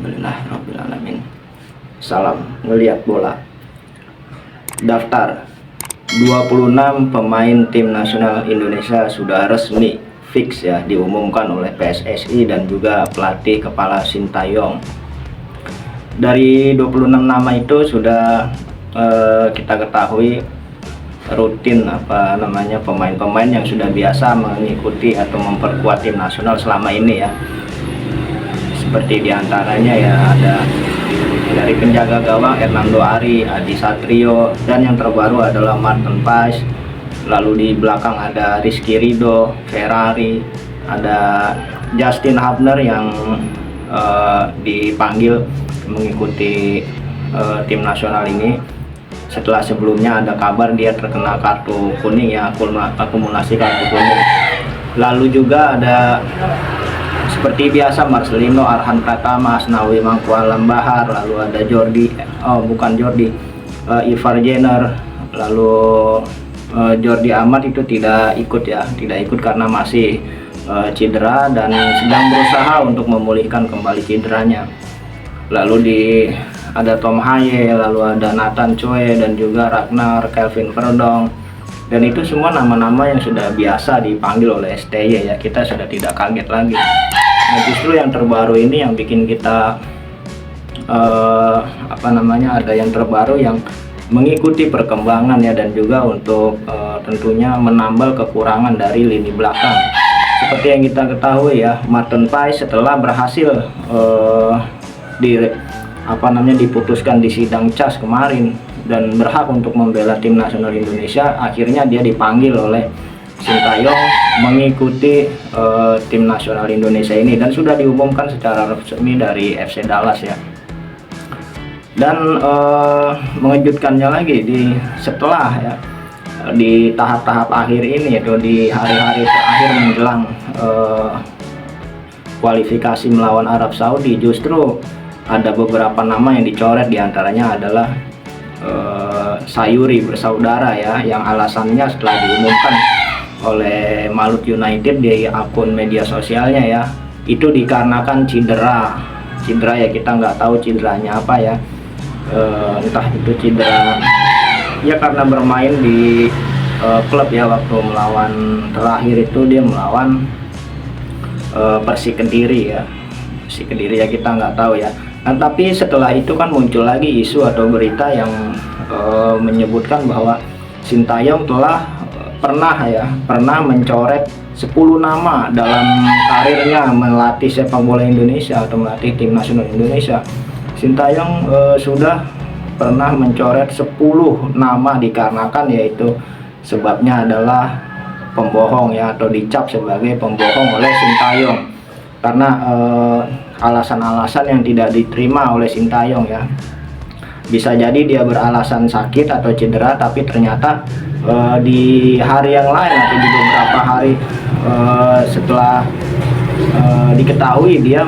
Alhamdulillahirrabbilalamin. Salam ngeliat bola. Daftar 26 pemain tim nasional Indonesia sudah resmi fix ya, diumumkan oleh PSSI dan juga pelatih kepala Sintayong. Dari 26 nama itu sudah kita ketahui rutin pemain-pemain yang sudah biasa mengikuti atau memperkuat tim nasional selama ini ya. Seperti diantaranya ya ada dari penjaga gawang Hernando Ari, Adi Satrio, dan yang terbaru adalah Martin Paes. Lalu di belakang ada Rizky Ridho, Ferrari, ada Justin Hubner yang dipanggil mengikuti tim nasional ini. Setelah sebelumnya ada kabar dia terkena kartu kuning ya, akumulasi kartu kuning. Lalu juga ada seperti biasa Marcelino, Arhan Pratama, Asnawi Mangkualam Bahar, lalu ada Ivar Jenner, lalu Jordi Amat itu tidak ikut karena masih cedera dan sedang berusaha untuk memulihkan kembali cederanya. Lalu ada Tom Haye, lalu ada Nathan Choi dan juga Ragnar, Kelvin Verdong. Dan itu semua nama-nama yang sudah biasa dipanggil oleh STY ya, kita sudah tidak kaget lagi. Nah, justru yang terbaru ini yang bikin kita ada yang terbaru yang mengikuti perkembangan ya, dan juga untuk tentunya menambal kekurangan dari lini belakang. Seperti yang kita ketahui ya, Martin Paes setelah berhasil diputuskan di sidang CAS kemarin dan berhak untuk membela tim nasional Indonesia, akhirnya dia dipanggil oleh Sintayong mengikuti tim nasional Indonesia ini dan sudah diumumkan secara resmi dari FC Dallas ya. Dan mengejutkannya lagi setelah ya di tahap-tahap akhir ini, yaitu di hari-hari terakhir menjelang kualifikasi melawan Arab Saudi, justru ada beberapa nama yang dicoret, diantaranya adalah Sayuri bersaudara ya, yang alasannya setelah diumumkan oleh Malut United di akun media sosialnya ya, itu dikarenakan cedera ya, kita nggak tahu cederanya apa ya, entah itu cedera ya karena bermain di klub ya, waktu terakhir itu dia melawan Persik Kediri ya, kita nggak tahu ya. Nah, tapi setelah itu kan muncul lagi isu atau berita yang menyebutkan bahwa Sintayong telah pernah mencoret 10 nama dalam karirnya melatih sepak bola Indonesia atau melatih tim nasional Indonesia. Sintayong sudah pernah mencoret 10 nama dikarenakan yaitu sebabnya adalah pembohong ya, atau dicap sebagai pembohong oleh Sintayong karena alasan-alasan yang tidak diterima oleh Sintayong ya. Bisa jadi dia beralasan sakit atau cedera, tapi ternyata di hari yang lain atau di beberapa hari setelah diketahui dia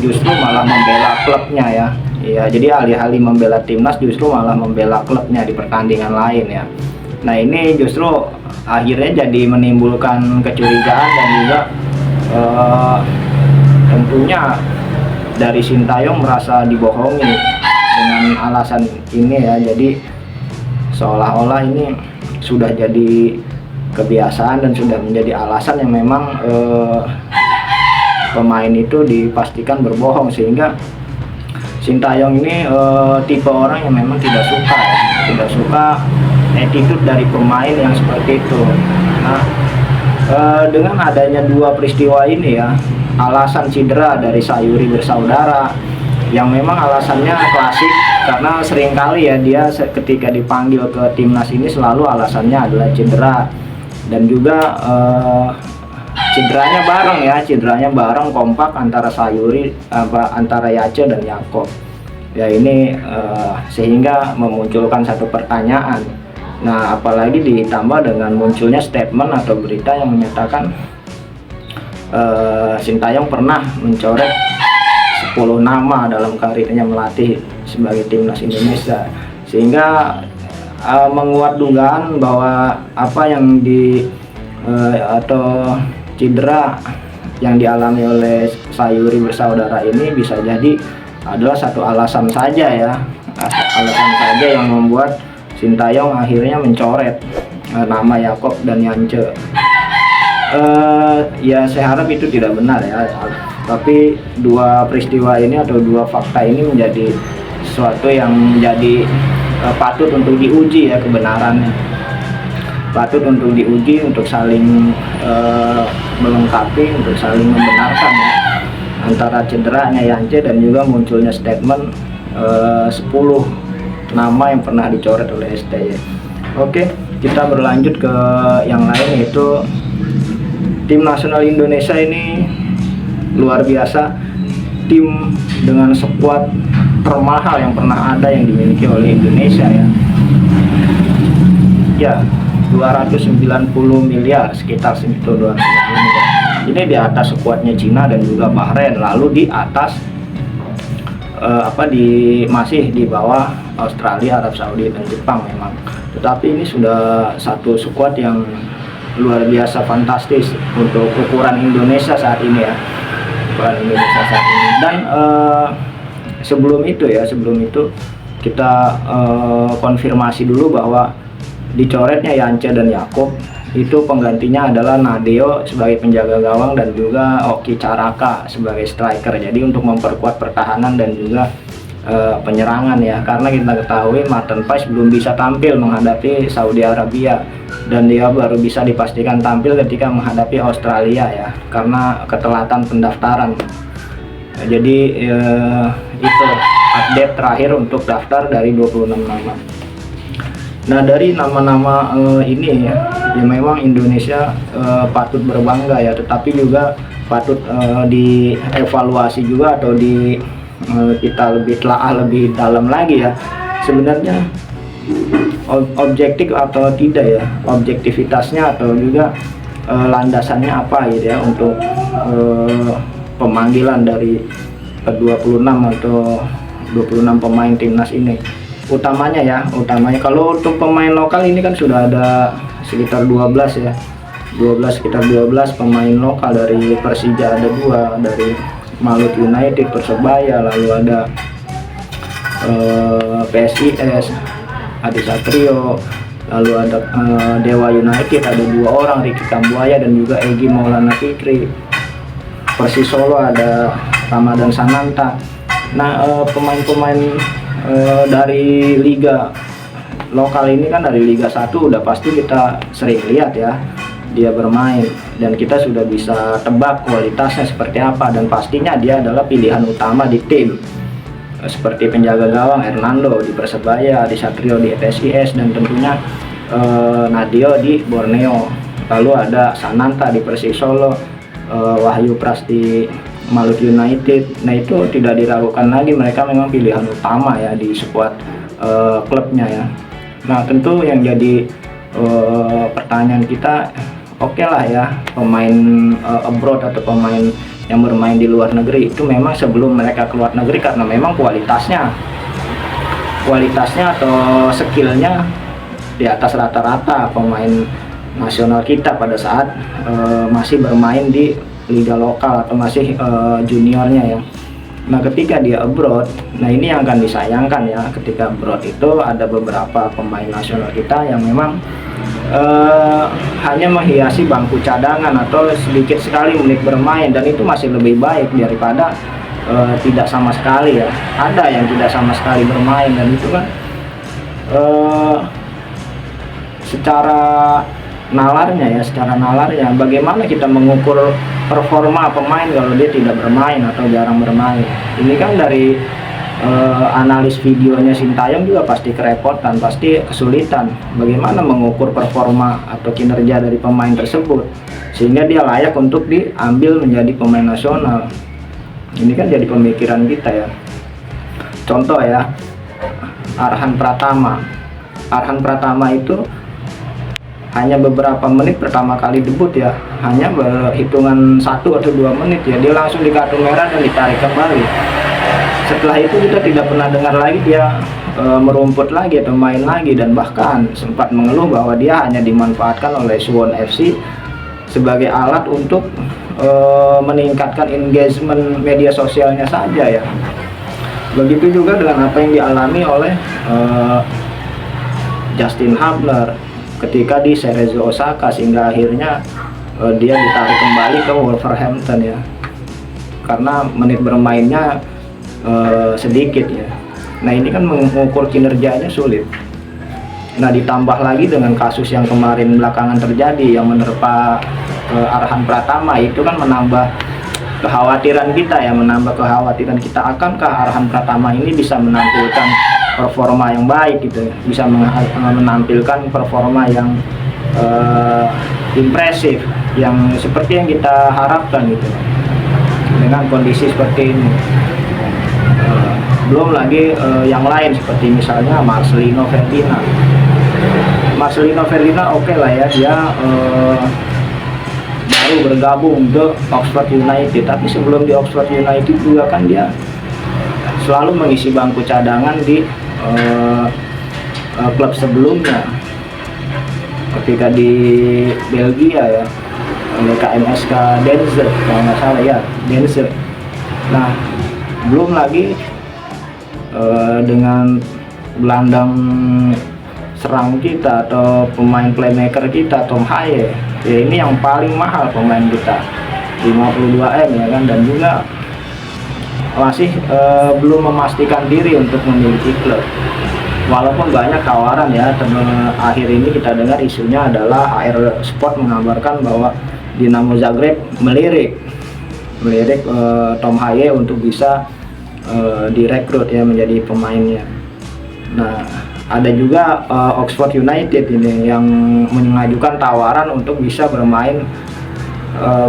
justru malah membela klubnya ya. Ya, jadi alih-alih membela timnas justru malah membela klubnya di pertandingan lain ya. Nah, ini justru akhirnya jadi menimbulkan kecurigaan dan juga tentunya dari Sintayong merasa dibohongi dengan alasan ini ya. Jadi seolah-olah ini sudah jadi kebiasaan dan sudah menjadi alasan yang memang pemain itu dipastikan berbohong, sehingga Sintayong ini tipe orang yang memang tidak suka attitude dari pemain yang seperti itu. Nah, dengan adanya dua peristiwa ini ya, alasan cedera dari Sayuri bersaudara yang memang alasannya klasik, karena seringkali ya dia ketika dipanggil ke timnas ini selalu alasannya adalah cedera, dan juga cederanya bareng kompak antara Sayuri, antara Yace dan Yakob ya. Ini sehingga memunculkan satu pertanyaan. Nah, apalagi ditambah dengan munculnya statement atau berita yang menyatakan Sintayong pernah mencoret 10 nama dalam karirnya melatih sebagai timnas Indonesia, sehingga menguat dugaan bahwa apa yang atau cedera yang dialami oleh Sayuri bersaudara ini bisa jadi adalah satu alasan saja ya, alasan saja yang membuat Sintayong akhirnya mencoret nama Yakob dan Yance. Ya saya harap itu tidak benar ya, tapi dua peristiwa ini atau dua fakta ini menjadi sesuatu yang menjadi patut untuk diuji ya kebenarannya, patut untuk diuji, untuk saling melengkapi, untuk saling membenarkan ya, antara cederanya Yance dan juga munculnya statement 10 nama yang pernah dicoret oleh STY. Oke, kita berlanjut ke yang lain, yaitu tim nasional Indonesia ini luar biasa, tim dengan skuad termahal yang pernah ada yang dimiliki oleh Indonesia ya 290 miliar, sekitar segitu, 290 miliar. Ini di atas skuadnya Cina dan juga Bahrain, lalu di atas masih di bawah Australia, Arab Saudi dan Jepang memang. Tetapi ini sudah satu skuad yang luar biasa fantastis untuk ukuran Indonesia saat ini ya, ukuran Indonesia saat ini. Dan sebelum itu kita konfirmasi dulu bahwa dicoretnya Yance dan Yakob itu penggantinya adalah Nadeo sebagai penjaga gawang dan juga Oki Caraka sebagai striker. Jadi untuk memperkuat pertahanan dan juga penyerangan ya, karena kita ketahui Martin Paes belum bisa tampil menghadapi Saudi Arabia dan dia baru bisa dipastikan tampil ketika menghadapi Australia ya, karena ketelatan pendaftaran. Jadi itu update terakhir untuk daftar dari 26 nama. Nah, dari nama-nama ini ya memang Indonesia patut berbangga ya, tetapi juga patut dievaluasi juga atau kita lebih telaah lebih dalam lagi ya, sebenarnya objektif atau tidak ya, objektivitasnya atau juga landasannya apa gitu ya untuk pemanggilan dari 26 atau 26 pemain timnas ini. Utamanya kalau untuk pemain lokal ini kan sudah ada sekitar 12 ya, sekitar 12 pemain lokal. Dari Persija ada 2, dari Malut United, Persebaya, lalu ada PSIS, Adi Satrio, lalu ada Dewa United ada 2 orang, Ricky Kambuaya dan juga Egy Maulana Fikri. Persis Solo ada Ramadan Sananta. Nah, pemain-pemain dari liga lokal ini kan dari Liga 1 udah pasti kita sering lihat ya dia bermain, dan kita sudah bisa tebak kualitasnya seperti apa, dan pastinya dia adalah pilihan utama di tim, seperti penjaga gawang Hernando di Persebaya, Adi Satrio di PSIS, dan tentunya Nadeo di Borneo. Lalu ada Sananta di Persis Solo, Wahyu Pras di Malut United. Nah, itu tidak diragukan lagi, mereka memang pilihan utama ya di skuad klubnya ya. Nah, tentu yang jadi pertanyaan kita, oke lah ya, pemain abroad atau pemain yang bermain di luar negeri itu memang sebelum mereka keluar negeri, karena memang kualitasnya atau skillnya di atas rata-rata pemain nasional kita pada saat masih bermain di liga lokal atau masih juniornya ya. Nah, ketika dia abroad, nah ini yang akan disayangkan ya, ketika abroad itu ada beberapa pemain nasional kita yang memang hanya menghiasi bangku cadangan atau sedikit sekali menit bermain, dan itu masih lebih baik daripada tidak sama sekali ya. Ada yang tidak sama sekali bermain, dan itu kan secara nalarnya bagaimana kita mengukur performa pemain kalau dia tidak bermain atau jarang bermain. Ini kan dari analis videonya Sintayong juga pasti kerepotan, pasti kesulitan bagaimana mengukur performa atau kinerja dari pemain tersebut sehingga dia layak untuk diambil menjadi pemain nasional. Ini kan jadi pemikiran kita ya. Contoh ya, Arhan Pratama itu hanya beberapa menit pertama kali debut ya, hanya berhitungan 1 atau 2 menit ya, dia langsung di kartu merah dan ditarik kembali. Setelah itu kita tidak pernah dengar lagi dia merumput lagi atau main lagi, dan bahkan sempat mengeluh bahwa dia hanya dimanfaatkan oleh Suwon FC sebagai alat untuk meningkatkan engagement media sosialnya saja ya. Begitu juga dengan apa yang dialami oleh Justin Hubner ketika di Cerezo Osaka, sehingga akhirnya dia ditarik kembali ke Wolverhampton ya, karena menit bermainnya sedikit ya. Nah ini kan mengukur kinerjanya sulit. Nah ditambah lagi dengan kasus yang kemarin belakangan terjadi yang menerpa Arhan Pratama, itu kan menambah kekhawatiran kita ya, akankah Arhan Pratama ini bisa menampilkan performa yang baik gitu ya, bisa menampilkan performa yang impresif, yang seperti yang kita harapkan gitu dengan kondisi seperti ini. Belum lagi yang lain seperti misalnya Marcelino Ferdinand oke lah ya, dia baru bergabung ke Oxford United, tapi sebelum di Oxford United juga kan dia selalu mengisi bangku cadangan di klub sebelumnya, ketika di Belgia ya, oleh KMSK Denze kalau nggak salah ya, Denze. Nah belum lagi dengan gelandang serang kita atau pemain playmaker kita Tom Haye ya, ini yang paling mahal pemain kita, 52M ya kan, dan juga masih belum memastikan diri untuk memiliki klub, walaupun banyak tawaran ya. Akhir ini kita dengar isunya adalah AR Sport mengabarkan bahwa Dinamo Zagreb melirik Tom Haye untuk bisa direkrut ya menjadi pemainnya. Nah ada juga Oxford United ini yang mengajukan tawaran untuk bisa bermain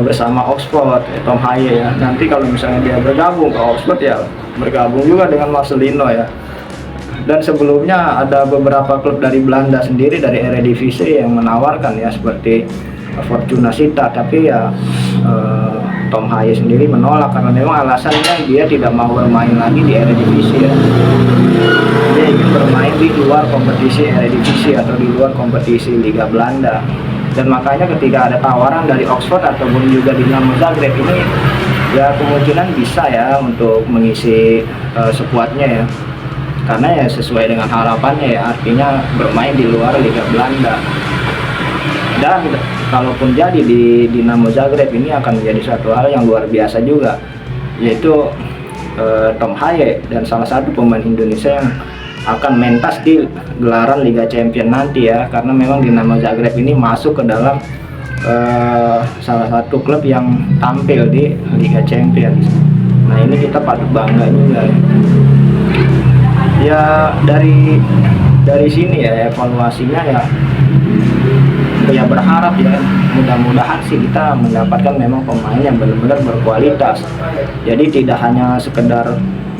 bersama Oxford Tom Haye ya. Nanti kalau misalnya dia bergabung ke Oxford ya bergabung juga dengan Marcelino ya. Dan sebelumnya ada beberapa klub dari Belanda sendiri, dari Eredivisie yang menawarkan ya, seperti Fortuna Sittard, tapi ya Tom Haye sendiri menolak karena memang alasannya dia tidak mau bermain lagi di Eredivisie ya. Dia ingin bermain di luar kompetisi Eredivisie atau di luar kompetisi Liga Belanda. Dan makanya ketika ada tawaran dari Oxford ataupun juga Dinamo Zagreb ini ya kemungkinan bisa ya untuk mengisi skuadnya ya, karena ya sesuai dengan harapannya ya, artinya bermain di luar Liga Belanda. Dan kalaupun jadi di Dinamo Zagreb, ini akan menjadi suatu hal yang luar biasa juga, yaitu Tom Haye dan salah satu pemain Indonesia yang akan mentas di gelaran Liga Champions nanti ya, karena memang Dinamo Zagreb ini masuk ke dalam salah satu klub yang tampil di Liga Champions. Nah ini kita patut bangga juga ya. Dari sini ya evaluasinya ya berharap ya, mudah-mudahan sih kita mendapatkan memang pemain yang benar-benar berkualitas. Jadi tidak hanya sekedar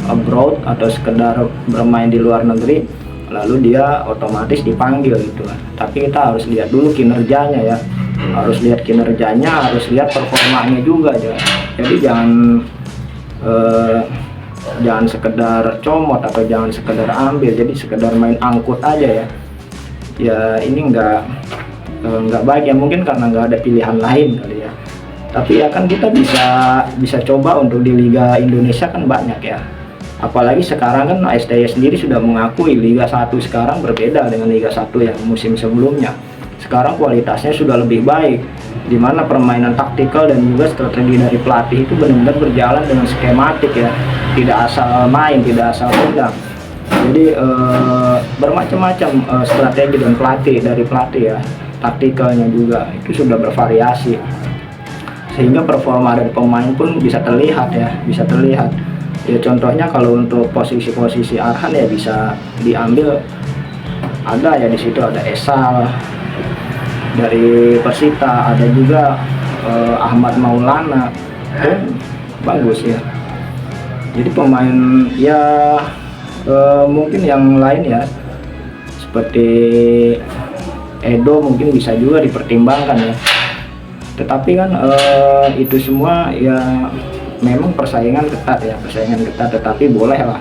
abroad atau sekedar bermain di luar negeri lalu dia otomatis dipanggil gitu kan. Tapi kita harus lihat dulu kinerjanya ya, harus lihat performanya juga ya. Jadi jangan sekedar comot atau jangan sekedar ambil, jadi sekedar main angkut aja ya ini nggak baik ya, mungkin karena nggak ada pilihan lain kali ya. Tapi ya kan kita bisa coba untuk di Liga Indonesia kan banyak ya, apalagi sekarang kan STY sendiri sudah mengakui Liga 1 sekarang berbeda dengan Liga 1 yang musim sebelumnya. Sekarang kualitasnya sudah lebih baik, di mana permainan taktikal dan juga strategi dari pelatih itu benar-benar berjalan dengan skematik ya, tidak asal main, tidak asal tendang. Jadi bermacam-macam strategi dan dari pelatih ya, taktikalnya juga itu sudah bervariasi, sehingga performa dari pemain pun bisa terlihat ya, ya contohnya kalau untuk posisi-posisi Arhan ya bisa diambil, ada ya di situ ada Esal dari Persita, ada juga Ahmad Maulana, bagus ya. Jadi pemain ya mungkin yang lain ya seperti Edo mungkin bisa juga dipertimbangkan ya. Tetapi kan itu semua ya memang persaingan ketat, tetapi bolehlah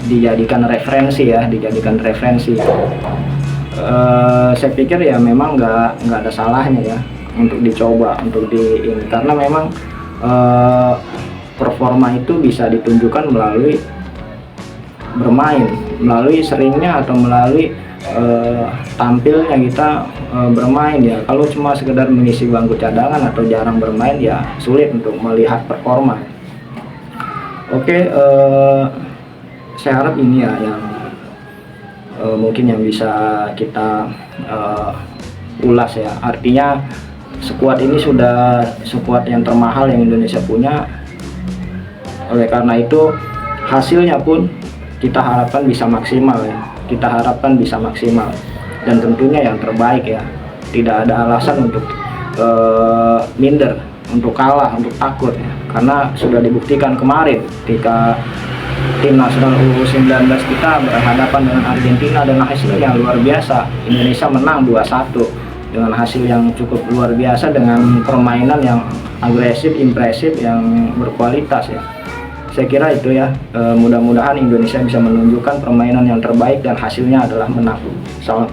dijadikan referensi ya, saya pikir ya memang nggak ada salahnya ya untuk dicoba karena memang performa itu bisa ditunjukkan melalui bermain, melalui seringnya atau melalui tampilnya kita bermain ya. Kalau cuma sekedar mengisi bangku cadangan atau jarang bermain ya sulit untuk melihat performa. Oke, saya harap ini ya yang mungkin yang bisa kita ulas ya. Artinya skuad ini sudah skuad yang termahal yang Indonesia punya. Oleh karena itu hasilnya pun kita harapkan bisa maksimal ya. Kita harapkan bisa maksimal dan tentunya yang terbaik ya. Tidak ada alasan untuk minder, untuk kalah, untuk takut ya. Karena sudah dibuktikan kemarin ketika tim nasional U19 kita berhadapan dengan Argentina dengan hasil yang luar biasa. Indonesia menang 2-1 dengan hasil yang cukup luar biasa, dengan permainan yang agresif, impresif, yang berkualitas ya. Saya kira itu ya, mudah-mudahan Indonesia bisa menunjukkan permainan yang terbaik dan hasilnya adalah menang. Salam.